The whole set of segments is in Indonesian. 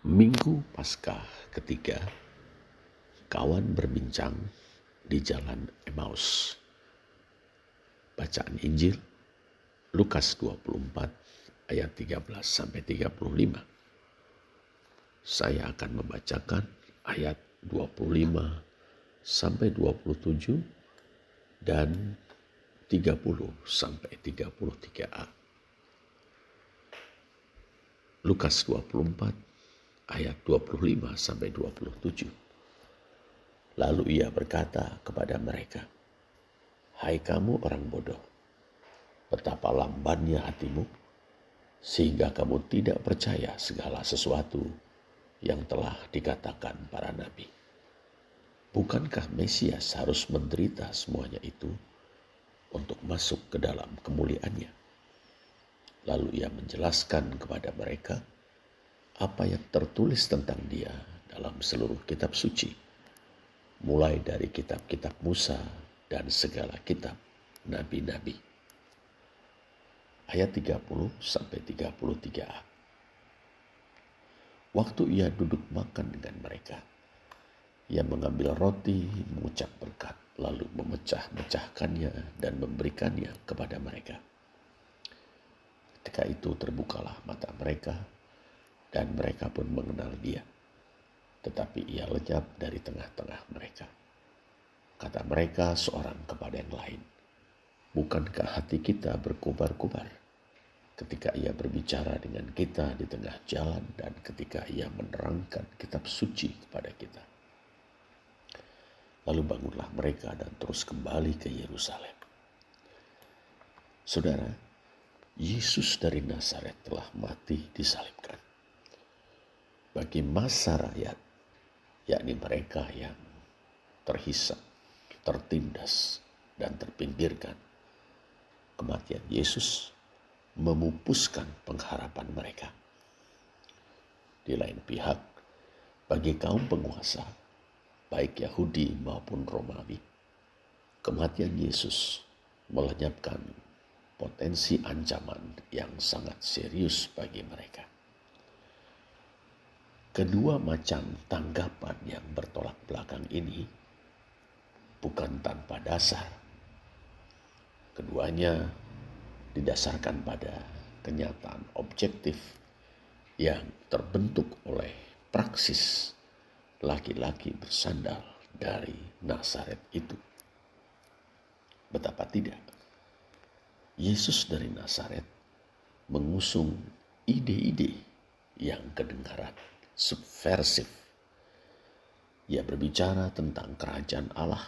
Minggu Paskah ketiga, kawan berbincang di jalan Emmaus. Bacaan Injil Lukas 24 ayat 13 sampai 35. Saya akan membacakan ayat 25 sampai 27 dan 30 sampai 33a. Lukas 24 ayat 25 sampai 27. Lalu ia berkata kepada mereka, "Hai kamu orang bodoh, betapa lambannya hatimu, sehingga kamu tidak percaya segala sesuatu yang telah dikatakan para nabi. Bukankah Mesias harus menderita semuanya itu untuk masuk ke dalam kemuliaannya?" Lalu ia menjelaskan kepada mereka apa yang tertulis tentang dia dalam seluruh kitab suci, mulai dari kitab-kitab Musa dan segala kitab nabi-nabi. Ayat 30 sampai 33a. Waktu ia duduk makan dengan mereka, ia mengambil roti, mengucap berkat, lalu memecah-mecahkannya dan memberikannya kepada mereka. Ketika itu terbukalah mata mereka, dan mereka pun mengenal dia. Tetapi ia lenyap dari tengah-tengah mereka. Kata mereka seorang kepada yang lain, "Bukankah hati kita berkobar-kobar ketika ia berbicara dengan kita di tengah jalan dan ketika ia menerangkan kitab suci kepada kita?" Lalu bangunlah mereka dan terus kembali ke Yerusalem. Saudara, Yesus dari Nazaret telah mati disalibkan. Bagi massa rakyat, yakni mereka yang terhisap, tertindas, dan terpinggirkan, kematian Yesus memupuskan pengharapan mereka. Di lain pihak, bagi kaum penguasa, baik Yahudi maupun Romawi, kematian Yesus melenyapkan potensi ancaman yang sangat serius bagi mereka. Kedua macam tanggapan yang bertolak belakang ini bukan tanpa dasar. Keduanya didasarkan pada kenyataan objektif yang terbentuk oleh praksis laki-laki bersandal dari Nazaret itu. Betapa tidak, Yesus dari Nazaret mengusung ide-ide yang kedengaran subversif. Ia berbicara tentang kerajaan Allah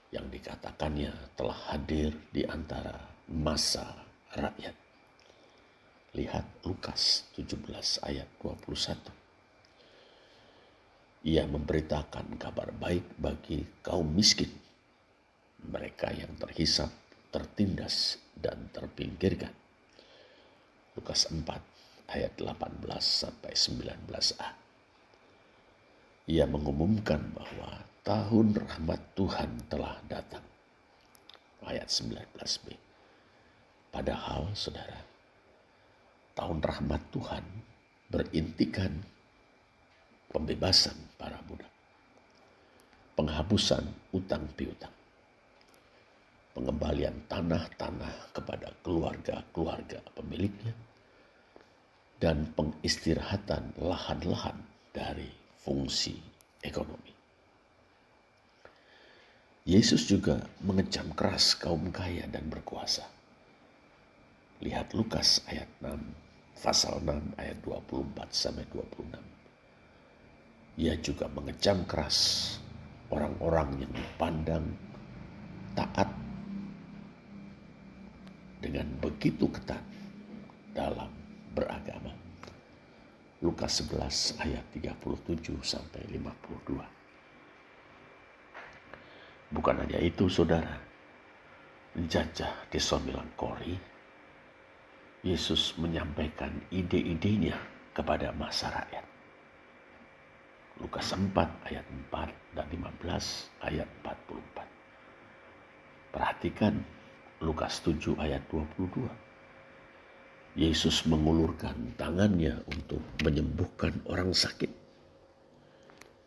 yang dikatakannya telah hadir di antara massa rakyat. Lihat Lukas 17 ayat 21. Ia memberitakan kabar baik bagi kaum miskin, mereka yang terhisap, tertindas, dan terpinggirkan. Lukas 4 ayat 18 sampai 19a. Ia mengumumkan bahwa tahun rahmat Tuhan telah datang. Ayat 19b. Padahal, saudara, tahun rahmat Tuhan berintikan pembebasan para budak, penghapusan utang piutang, pengembalian tanah-tanah kepada keluarga-keluarga pemiliknya, dan pengistirahatan lahan-lahan dari fungsi ekonomi. Yesus juga mengecam keras kaum kaya dan berkuasa. Lihat Lukas ayat 6, pasal 6 ayat 24 sampai 26. Ia juga mengecam keras orang-orang yang dipandang taat dengan begitu ketat dalam beragama. Lukas 11 ayat 37 sampai 52. Bukan hanya itu, saudara, jajah di Somilangkori, Yesus menyampaikan ide-idenya kepada massa rakyat. Lukas 4 ayat 4 dan 15 ayat 44. Perhatikan Lukas 7 ayat 22. Yesus mengulurkan tangannya untuk menyembuhkan orang sakit,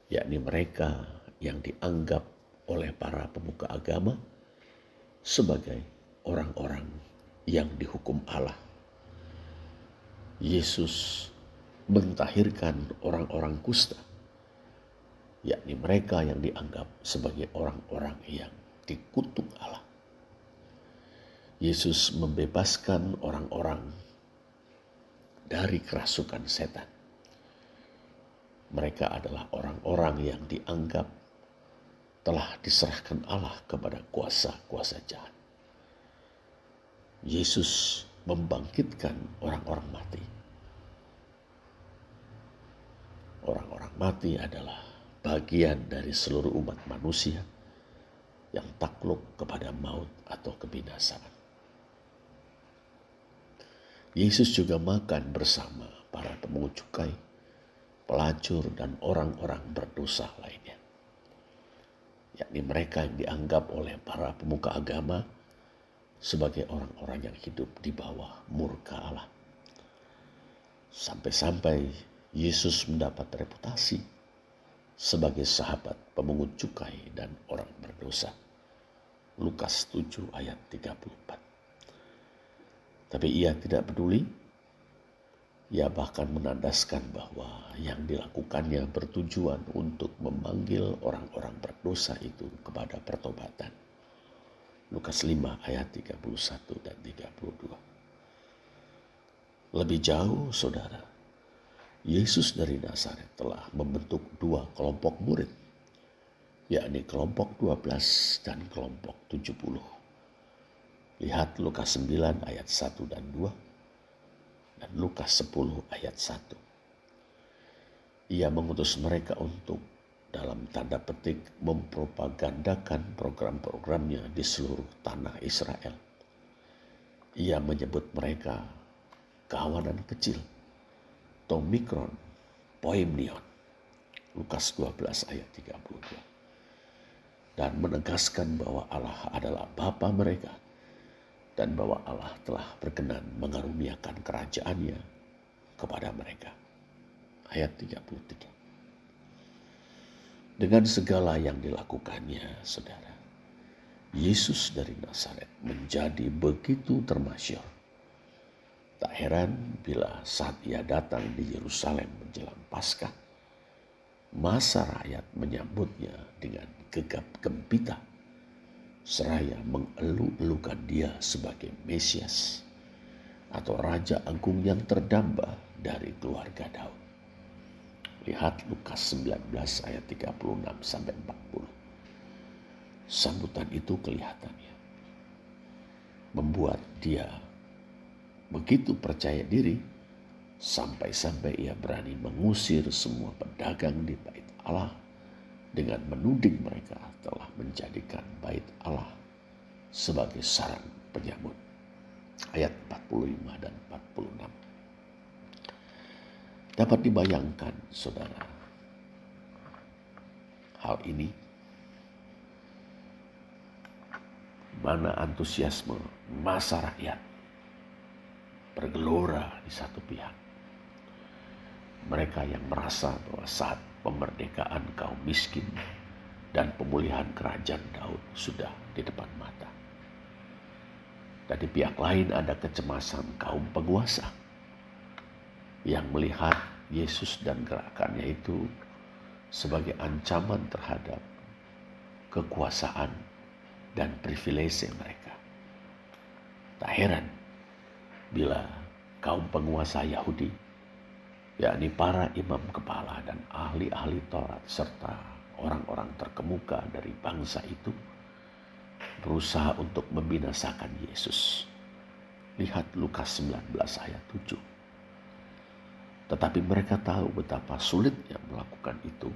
yakni mereka yang dianggap oleh para pemuka agama sebagai orang-orang yang dihukum Allah. Yesus mentahirkan orang-orang kusta, yakni mereka yang dianggap sebagai orang-orang yang dikutuk Allah. Yesus membebaskan orang-orang dari kerasukan setan. Mereka adalah orang-orang yang dianggap telah diserahkan Allah kepada kuasa-kuasa jahat. Yesus membangkitkan orang-orang mati. Orang-orang mati adalah bagian dari seluruh umat manusia yang takluk kepada maut atau kebinasaan. Yesus juga makan bersama para pemungut cukai, pelacur, dan orang-orang berdosa lainnya, yakni mereka yang dianggap oleh para pemuka agama sebagai orang-orang yang hidup di bawah murka Allah. Sampai-sampai Yesus mendapat reputasi sebagai sahabat pemungut cukai dan orang berdosa. Lukas 7 ayat 34. Tapi ia tidak peduli. Ia bahkan menandaskan bahwa yang dilakukannya bertujuan untuk memanggil orang-orang berdosa itu kepada pertobatan. Lukas 5 ayat 31 dan 32. Lebih jauh, saudara, Yesus dari Nazaret telah membentuk dua kelompok murid, yakni kelompok 12 dan kelompok 70. Lihat Lukas 9 ayat 1 dan 2 dan Lukas 10 ayat 1. Ia mengutus mereka untuk dalam tanda petik mempropagandakan program-programnya di seluruh tanah Israel. Ia menyebut mereka kawanan kecil, Tomikron, Poimnion, Lukas 12 ayat 32. Dan menegaskan bahwa Allah adalah Bapa mereka dan bahwa Allah telah berkenan mengaruniakan kerajaannya kepada mereka. Ayat 33. Dengan segala yang dilakukannya, saudara, Yesus dari Nazaret menjadi begitu termasyur. Tak heran bila saat ia datang di Yerusalem menjelang Paskah, masa rakyat menyambutnya dengan gegap gempita, seraya mengeluh-elukan dia sebagai Mesias atau Raja Agung yang terdamba dari keluarga Daud. Lihat Lukas 19 ayat 36 sampai 40. Sambutan itu kelihatannya membuat dia begitu percaya diri sampai-sampai ia berani mengusir semua pedagang di bait Allah dengan menuding mereka telah menjadikan bait Allah sebagai sarang penyambut. Ayat 45 dan 46. Dapat dibayangkan, saudara, hal ini, mana antusiasme massa rakyat bergelora di satu pihak. Mereka yang merasa bahwa saat pemerdekaan kaum miskin dan pemulihan kerajaan Daud sudah di depan mata. Dan di pihak lain ada kecemasan kaum penguasa yang melihat Yesus dan gerakannya itu sebagai ancaman terhadap kekuasaan dan privilege mereka. Tak heran bila kaum penguasa Yahudi, yakni para imam kepala dan ahli-ahli Taurat serta orang-orang terkemuka dari bangsa itu, berusaha untuk membinasakan Yesus. Lihat Lukas 19 ayat 7. Tetapi mereka tahu betapa sulitnya melakukan itu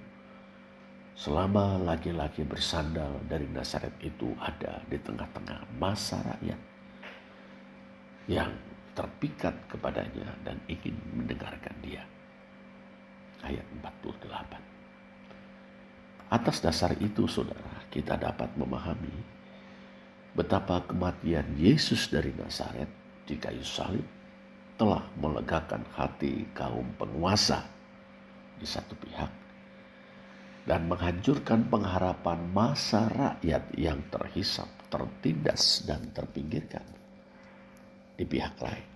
selama laki-laki bersandal dari Nazaret itu ada di tengah-tengah massa rakyat yang terpikat kepadanya dan ingin mendengarkan dia. Ayat 48. Atas dasar itu, saudara, kita dapat memahami betapa kematian Yesus dari Nazaret di kayu salib telah melegakan hati kaum penguasa di satu pihak dan menghancurkan pengharapan masa rakyat yang terhisap, tertindas, dan terpinggirkan di pihak lain.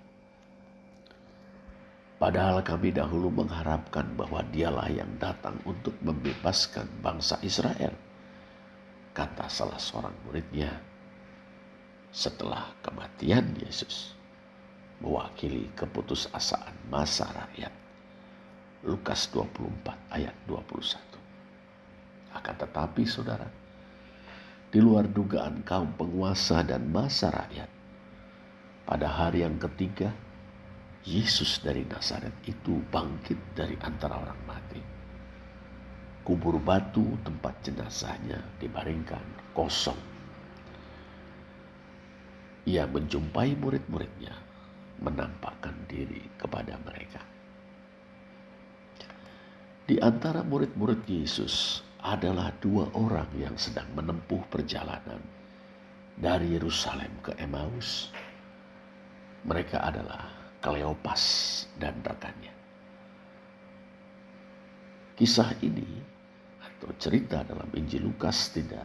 Padahal kami dahulu mengharapkan bahwa dialah yang datang untuk membebaskan bangsa Israel, kata salah seorang muridnya setelah kematian Yesus, mewakili keputusasaan masa rakyat. Lukas 24 ayat 21. Akan tetapi saudara, di luar dugaan kaum penguasa dan masa rakyat, pada hari yang ketiga, Yesus dari Nazaret itu bangkit dari antara orang mati. Kubur batu tempat jenazahnya dibaringkan kosong. Ia menjumpai murid-muridnya, menampakkan diri kepada mereka. Di antara murid-murid Yesus adalah 2 orang yang sedang menempuh perjalanan dari Yerusalem ke Emmaus. Mereka adalah Kleopas dan rekannya. Kisah ini atau cerita dalam Injil Lukas tidak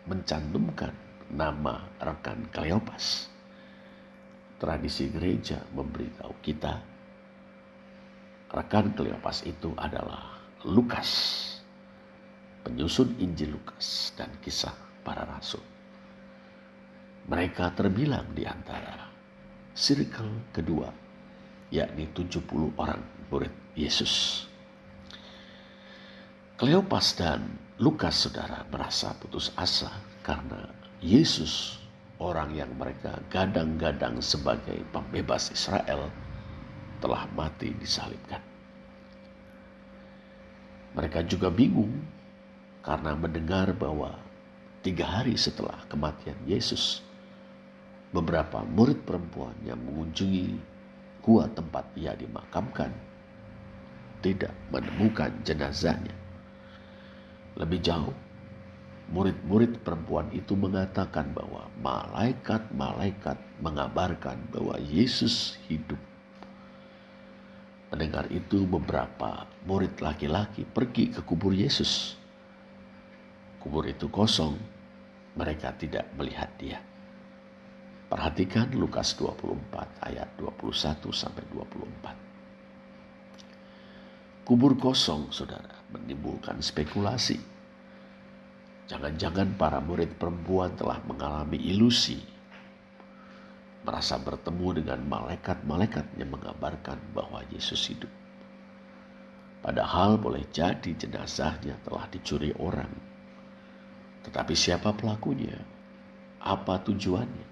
mencantumkan nama rekan Kleopas. Tradisi gereja memberitahu kita rekan Kleopas itu adalah Lukas, penyusun Injil Lukas dan kisah para rasul. Mereka terbilang di antara circle kedua, yakni 70 orang murid Yesus. Kleopas dan Lukas, saudara, merasa putus asa karena Yesus, orang yang mereka gadang-gadang sebagai pembebas Israel, telah mati disalibkan. Mereka juga bingung karena mendengar bahwa 3 hari setelah kematian Yesus, beberapa murid perempuan yang mengunjungi gua tempat ia dimakamkan tidak menemukan jenazahnya. Lebih jauh, murid-murid perempuan itu mengatakan bahwa malaikat-malaikat mengabarkan bahwa Yesus hidup. Mendengar itu, beberapa murid laki-laki pergi ke kubur Yesus. Kubur itu kosong, mereka tidak melihat dia. Perhatikan Lukas 24 ayat 21 sampai 24. Kubur kosong, saudara, menimbulkan spekulasi. Jangan-jangan para murid perempuan telah mengalami ilusi, merasa bertemu dengan malaikat-malaikat yang mengabarkan bahwa Yesus hidup. Padahal boleh jadi jenazahnya telah dicuri orang. Tetapi siapa pelakunya? Apa tujuannya?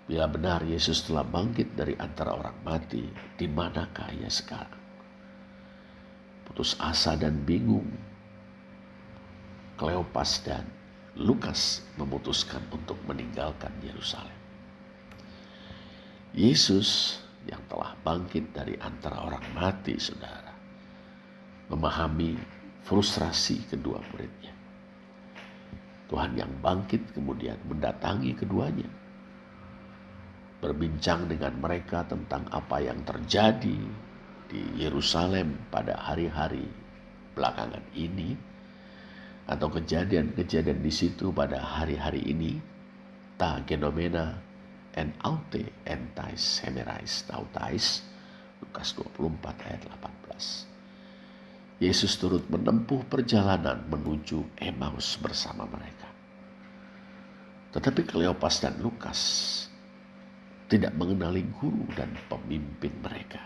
Bila benar Yesus telah bangkit dari antara orang mati, di manakah ia sekarang? Putus asa dan bingung, Kleopas dan Lukas memutuskan untuk meninggalkan Yerusalem. Yesus yang telah bangkit dari antara orang mati, saudara, memahami frustrasi kedua muridnya. Tuhan yang bangkit kemudian mendatangi keduanya, berbincang dengan mereka tentang apa yang terjadi di Yerusalem pada hari-hari belakangan ini, atau kejadian-kejadian di situ pada hari-hari ini, ta genomena en aute entais hemerais tautais, Lukas 24 ayat 18. Yesus turut menempuh perjalanan menuju Emmaus bersama mereka. Tetapi Kleopas dan Lukas tidak mengenali guru dan pemimpin mereka.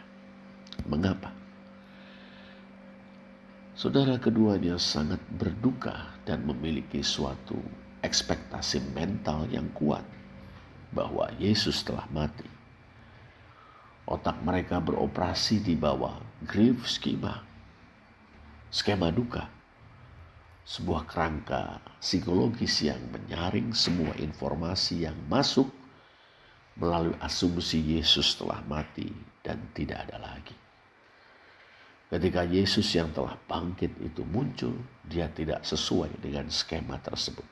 Mengapa? Saudara, keduanya sangat berduka dan memiliki suatu ekspektasi mental yang kuat bahwa Yesus telah mati. Otak mereka beroperasi di bawah grief skema duka, sebuah kerangka psikologis yang menyaring semua informasi yang masuk melalui asumsi Yesus telah mati dan tidak ada lagi. Ketika Yesus yang telah bangkit itu muncul, dia tidak sesuai dengan skema tersebut.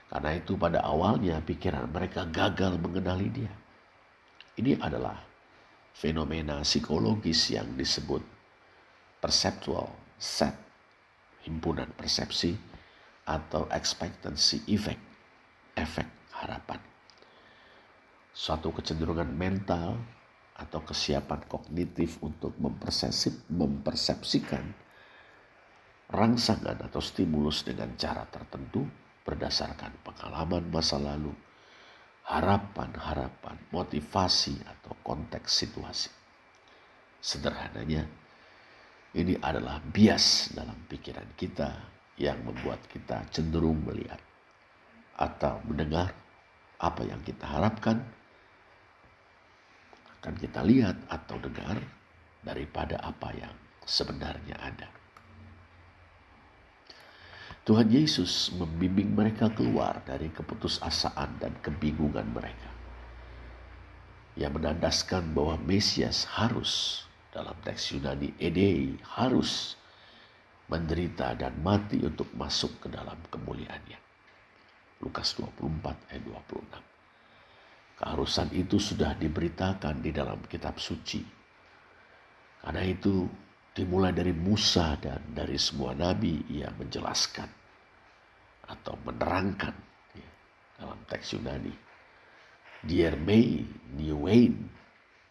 Karena itu pada awalnya pikiran mereka gagal mengenali dia. Ini adalah fenomena psikologis yang disebut perceptual set, himpunan persepsi, atau expectancy effect, efek harapan. Suatu kecenderungan mental atau kesiapan kognitif untuk mempersepsikan rangsangan atau stimulus dengan cara tertentu berdasarkan pengalaman masa lalu, harapan-harapan, motivasi, atau konteks situasi. Sederhananya, ini adalah bias dalam pikiran kita yang membuat kita cenderung melihat atau mendengar apa yang kita harapkan akan kita lihat atau dengar daripada apa yang sebenarnya ada. Tuhan Yesus membimbing mereka keluar dari keputusasaan dan kebingungan mereka. Yang menandaskan bahwa Mesias harus, dalam teks Yunani edei, harus menderita dan mati untuk masuk ke dalam kemuliaannya. Lukas 24 ayat 26. Keharusan itu sudah diberitakan di dalam kitab suci. Karena itu dimulai dari Musa dan dari semua nabi ia menjelaskan atau menerangkan dalam teks Yunani. Diermei niuein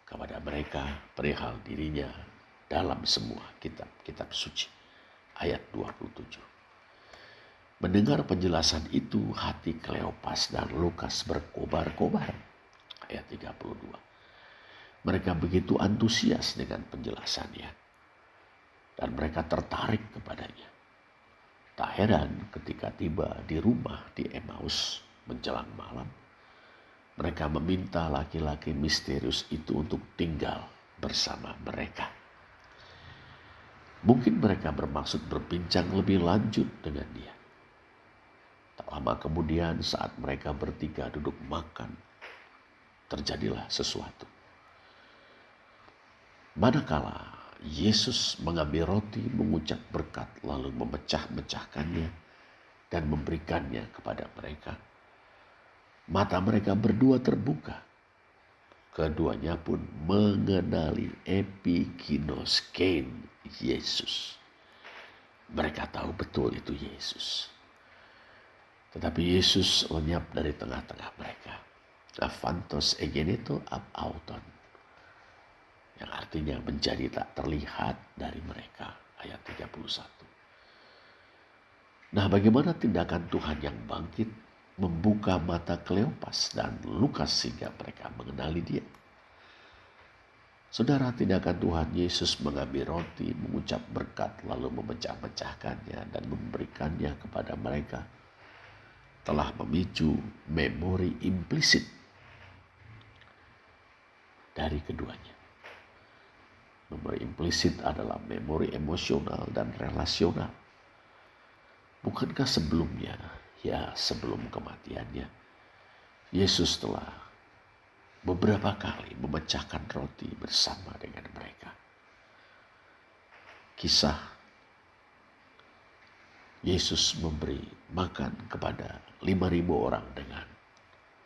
kepada mereka perihal dirinya dalam semua kitab suci. Ayat 27. Mendengar penjelasan itu hati Kleopas dan Lukas berkobar-kobar. Ayat 32. Mereka begitu antusias dengan penjelasannya dan mereka tertarik kepadanya. Tak heran ketika tiba di rumah di Emmaus menjelang malam, mereka meminta laki-laki misterius itu untuk tinggal bersama mereka. Mungkin mereka bermaksud berbincang lebih lanjut dengan dia. Tak lama kemudian saat mereka bertiga duduk makan, terjadilah sesuatu. Manakala Yesus mengambil roti, mengucap berkat, lalu memecah-mecahkannya dan memberikannya kepada mereka. Mata mereka berdua terbuka. Keduanya pun mengenali epiginoskein Yesus. Mereka tahu betul itu Yesus. Tetapi Yesus lenyap dari tengah-tengah mereka. Aphantos egeneto ab auton. Yang artinya menjadi tak terlihat dari mereka. Ayat 31. Nah, bagaimana tindakan Tuhan yang bangkit membuka mata Kleopas dan Lukas sehingga mereka mengenali dia? Saudara, tindakan Tuhan Yesus mengambil roti, mengucap berkat, lalu memecah-mecahkannya dan memberikannya kepada mereka telah memicu memori implisit dari keduanya. Memori implisit adalah memori emosional dan relasional. Bukankah sebelumnya, ya sebelum kematiannya, Yesus telah beberapa kali memecahkan roti bersama dengan mereka. Kisah Yesus memberi makan kepada 5.000 orang dengan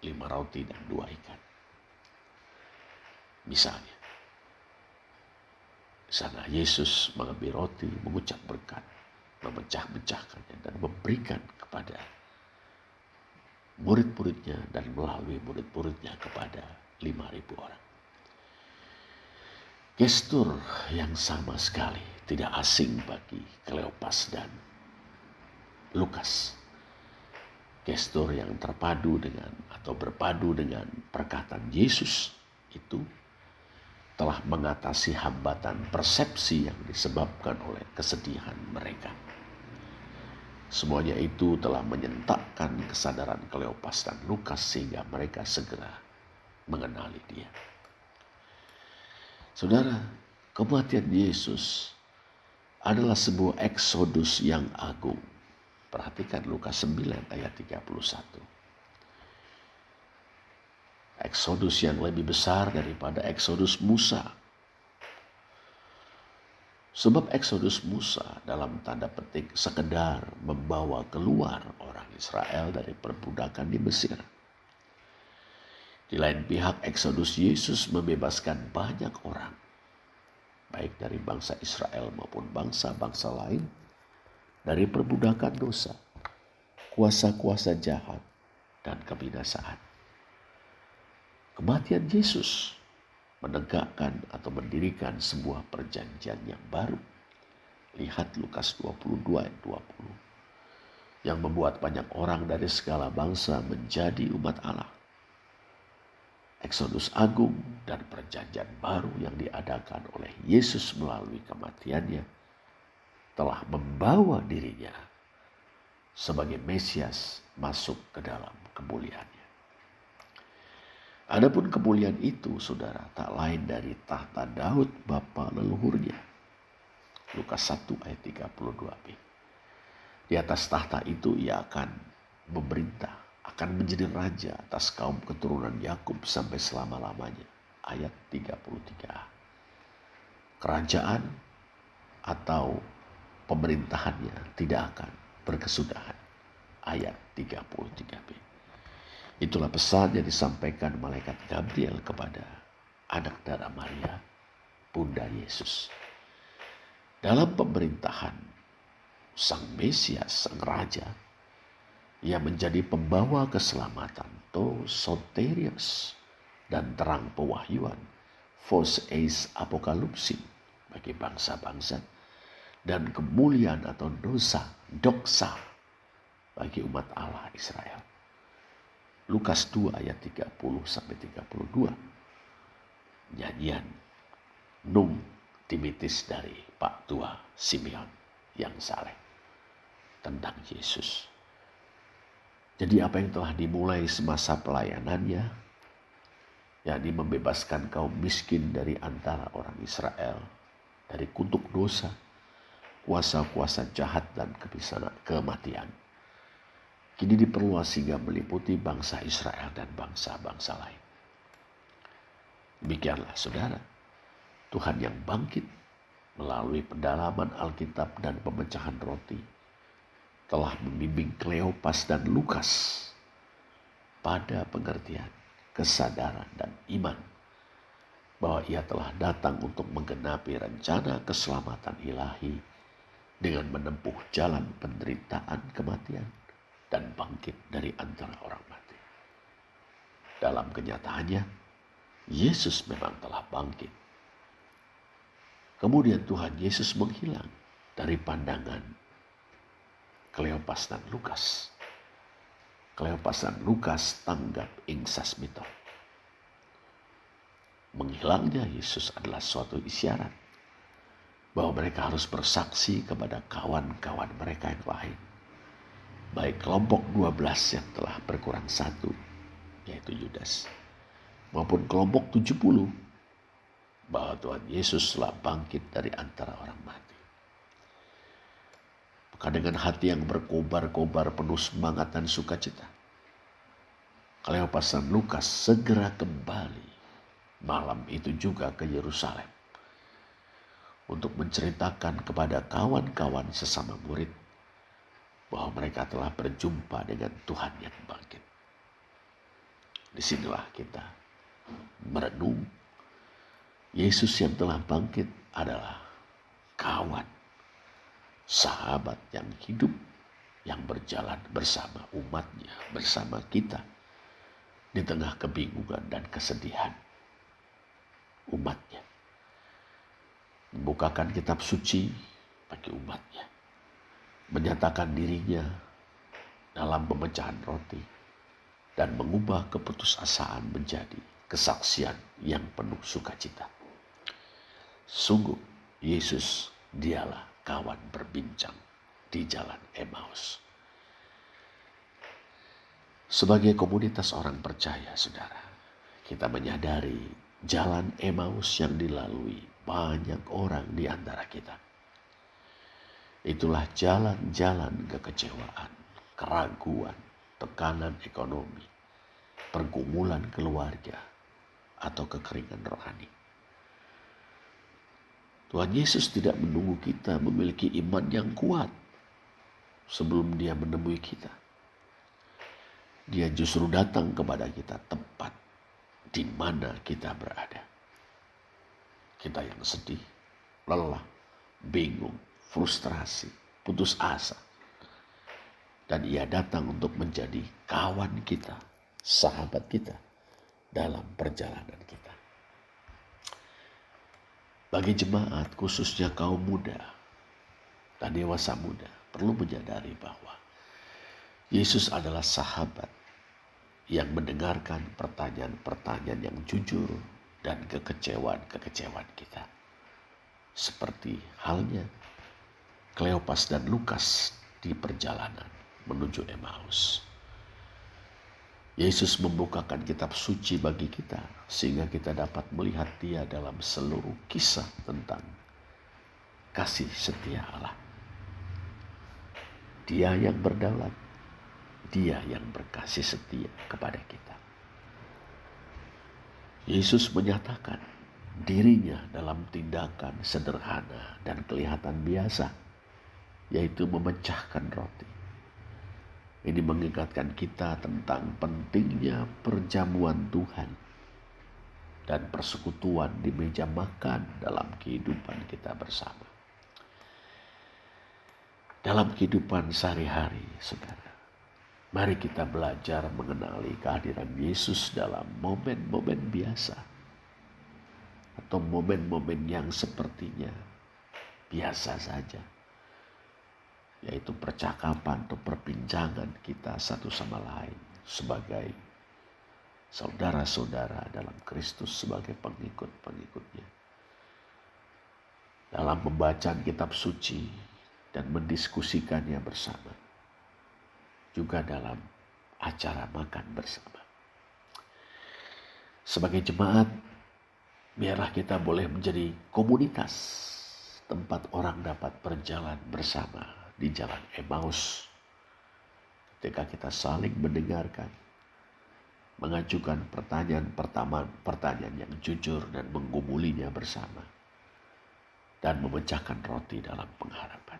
5 roti dan 2 ikan. Misalnya, di sana Yesus mengambil roti, mengucap berkat, memecah-mecahkannya dan memberikan kepada murid-muridnya dan melalui murid-muridnya kepada 5.000 orang. Gestur yang sama sekali tidak asing bagi Kleopas dan Lukas. Gestur yang terpadu dengan atau berpadu dengan perkataan Yesus itu telah mengatasi hambatan persepsi yang disebabkan oleh kesedihan mereka. Semuanya itu telah menyentakkan kesadaran Kleopas dan Lukas sehingga mereka segera mengenali dia. Saudara, kematian Yesus adalah sebuah eksodus yang agung. Perhatikan Lukas 9 ayat 31. Eksodus yang lebih besar daripada eksodus Musa. Sebab eksodus Musa dalam tanda petik sekedar membawa keluar orang Israel dari perbudakan di Mesir. Di lain pihak, Eksodus Yesus membebaskan banyak orang, baik dari bangsa Israel maupun bangsa-bangsa lain, dari perbudakan dosa, kuasa-kuasa jahat, dan kebinasaan. Kematian Yesus menegakkan atau mendirikan sebuah perjanjian yang baru. Lihat Lukas 22 ayat 20. Yang membuat banyak orang dari segala bangsa menjadi umat Allah. Eksodus agung dan perjanjian baru yang diadakan oleh Yesus melalui kematiannya telah membawa dirinya sebagai Mesias masuk ke dalam kemuliaannya. Adapun kemuliaan itu, saudara, tak lain dari tahta Daud bapa leluhurnya. Lukas 1 ayat 32b. Di atas tahta itu ia akan memerintah, akan menjadi raja atas kaum keturunan Yakub sampai selama-lamanya. Ayat 33a. Kerajaan atau pemerintahannya tidak akan berkesudahan. Ayat 33b. Itulah pesan yang disampaikan malaikat Gabriel kepada anak darah Maria, Bunda Yesus. Dalam pemerintahan Sang Mesias, Sang Raja, ia menjadi pembawa keselamatan, to soterios, dan terang pewahyuan, phos eis apokalipsin, bagi bangsa-bangsa, dan kemuliaan atau dosa, doksa, bagi umat Allah Israel. Lukas 2 ayat 30-32. Nyanyian Nung Timitis dari Pak Tua Simeon yang saleh tentang Yesus. Jadi apa yang telah dimulai semasa pelayanannya, yakni membebaskan kaum miskin dari antara orang Israel, dari kutuk dosa, kuasa-kuasa jahat dan kematian, kini diperluas hingga meliputi bangsa Israel dan bangsa-bangsa lain. Demikianlah saudara, Tuhan yang bangkit melalui pendalaman Alkitab dan pemecahan roti telah membimbing Kleopas dan Lukas pada pengertian, kesadaran, dan iman bahwa ia telah datang untuk menggenapi rencana keselamatan ilahi dengan menempuh jalan penderitaan kematian dan bangkit dari antara orang mati. Dalam kenyataannya, Yesus memang telah bangkit. Kemudian Tuhan Yesus menghilang dari pandangan Kleopas dan Lukas. Kleopas dan Lukas tanggap ing sasmito. Menghilangnya Yesus adalah suatu isyarat bahwa mereka harus bersaksi kepada kawan-kawan mereka yang lain, baik kelompok 12 yang telah berkurang satu, yaitu Yudas, maupun kelompok 70, bahwa Tuhan Yesus telah bangkit dari antara orang mati. Maka dengan hati yang berkobar-kobar penuh semangat dan sukacita, Kleopas dan Lukas segera kembali malam itu juga ke Yerusalem untuk menceritakan kepada kawan-kawan sesama murid bahwa mereka telah berjumpa dengan Tuhan yang bangkit. Disinilah kita merenung Yesus yang telah bangkit adalah kawan, sahabat yang hidup, yang berjalan bersama umatnya, bersama kita di tengah kebingungan dan kesedihan umatnya. Membukakan kitab suci bagi umatnya, menyatakan dirinya dalam pemecahan roti, dan mengubah keputusasaan menjadi kesaksian yang penuh sukacita. Sungguh, Yesus dialah kawan berbincang di jalan Emmaus. Sebagai komunitas orang percaya, saudara, kita menyadari jalan Emmaus yang dilalui banyak orang di antara kita. Itulah jalan-jalan kekecewaan, keraguan, tekanan ekonomi, pergumulan keluarga, atau kekeringan rohani. Tuhan Yesus tidak menunggu kita memiliki iman yang kuat sebelum Dia menemui kita. Dia justru datang kepada kita tepat di mana kita berada. Kita yang sedih, lelah, bingung, frustrasi, putus asa. Dan ia datang untuk menjadi kawan kita, sahabat kita dalam perjalanan kita. Bagi jemaat, khususnya kaum muda dan dewasa muda, perlu menyadari bahwa Yesus adalah sahabat yang mendengarkan pertanyaan-pertanyaan yang jujur dan kekecewaan-kekecewaan kita. Seperti halnya Kleopas dan Lukas di perjalanan menuju Emmaus. Yesus membukakan kitab suci bagi kita sehingga kita dapat melihat Dia dalam seluruh kisah tentang kasih setia Allah. Dia yang berdaulat, Dia yang berkasih setia kepada kita. Yesus menyatakan dirinya dalam tindakan sederhana dan kelihatan biasa, yaitu memecahkan roti. Ini mengingatkan kita tentang pentingnya perjamuan Tuhan dan persekutuan di meja makan dalam kehidupan kita bersama. Dalam kehidupan sehari-hari, saudara, mari kita belajar mengenali kehadiran Yesus dalam momen-momen biasa atau momen-momen yang sepertinya biasa saja, yaitu percakapan atau perbincangan kita satu sama lain sebagai saudara-saudara dalam Kristus, sebagai pengikut-pengikutnya. Dalam pembacaan kitab suci dan mendiskusikannya bersama. Juga dalam acara makan bersama. Sebagai jemaat, biarlah kita boleh menjadi komunitas tempat orang dapat berjalan bersama di jalan Emmaus. Ketika kita saling mendengarkan, mengajukan pertanyaan yang jujur dan menggumulinya bersama, dan memecahkan roti dalam pengharapan.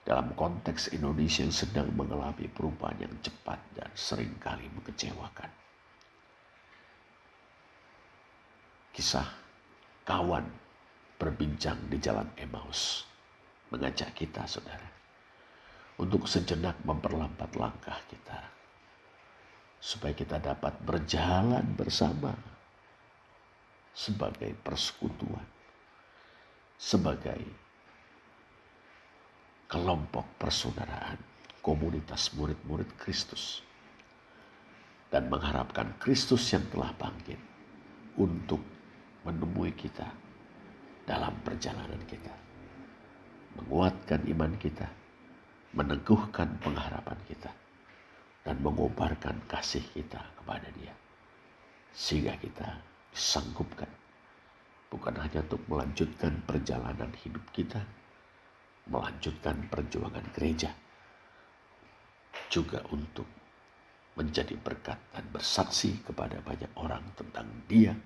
Dalam konteks Indonesia yang sedang mengalami perubahan yang cepat dan seringkali mengecewakan. Kisah kawan berbincang di jalan Emmaus mengajak kita, saudara, untuk sejenak memperlambat langkah kita, supaya kita dapat berjalan bersama sebagai persekutuan, sebagai kelompok persaudaraan, komunitas murid-murid Kristus, dan mengharapkan Kristus yang telah bangkit untuk menemui kita dalam perjalanan kita, menguatkan iman kita, meneguhkan pengharapan kita, dan mengobarkan kasih kita kepada Dia, sehingga kita disanggupkan bukan hanya untuk melanjutkan perjalanan hidup kita, melanjutkan perjuangan gereja, juga untuk menjadi berkat dan bersaksi kepada banyak orang tentang Dia,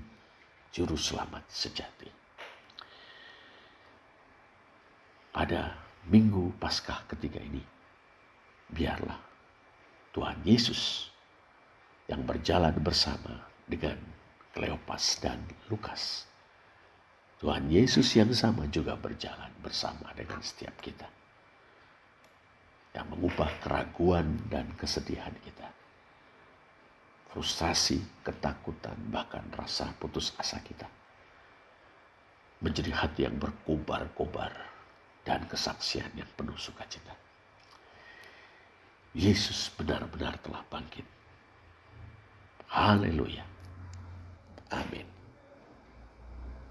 Juru Selamat sejati. Pada Minggu Paskah ketiga ini, biarlah Tuhan Yesus yang berjalan bersama dengan Kleopas dan Lukas, Tuhan Yesus yang sama juga berjalan bersama dengan setiap kita, yang mengubah keraguan dan kesedihan kita, frustrasi, ketakutan, bahkan rasa putus asa kita, menjadi hati yang berkobar-kobar dan kesaksian yang penuh sukacita. Yesus benar-benar telah bangkit. Haleluya.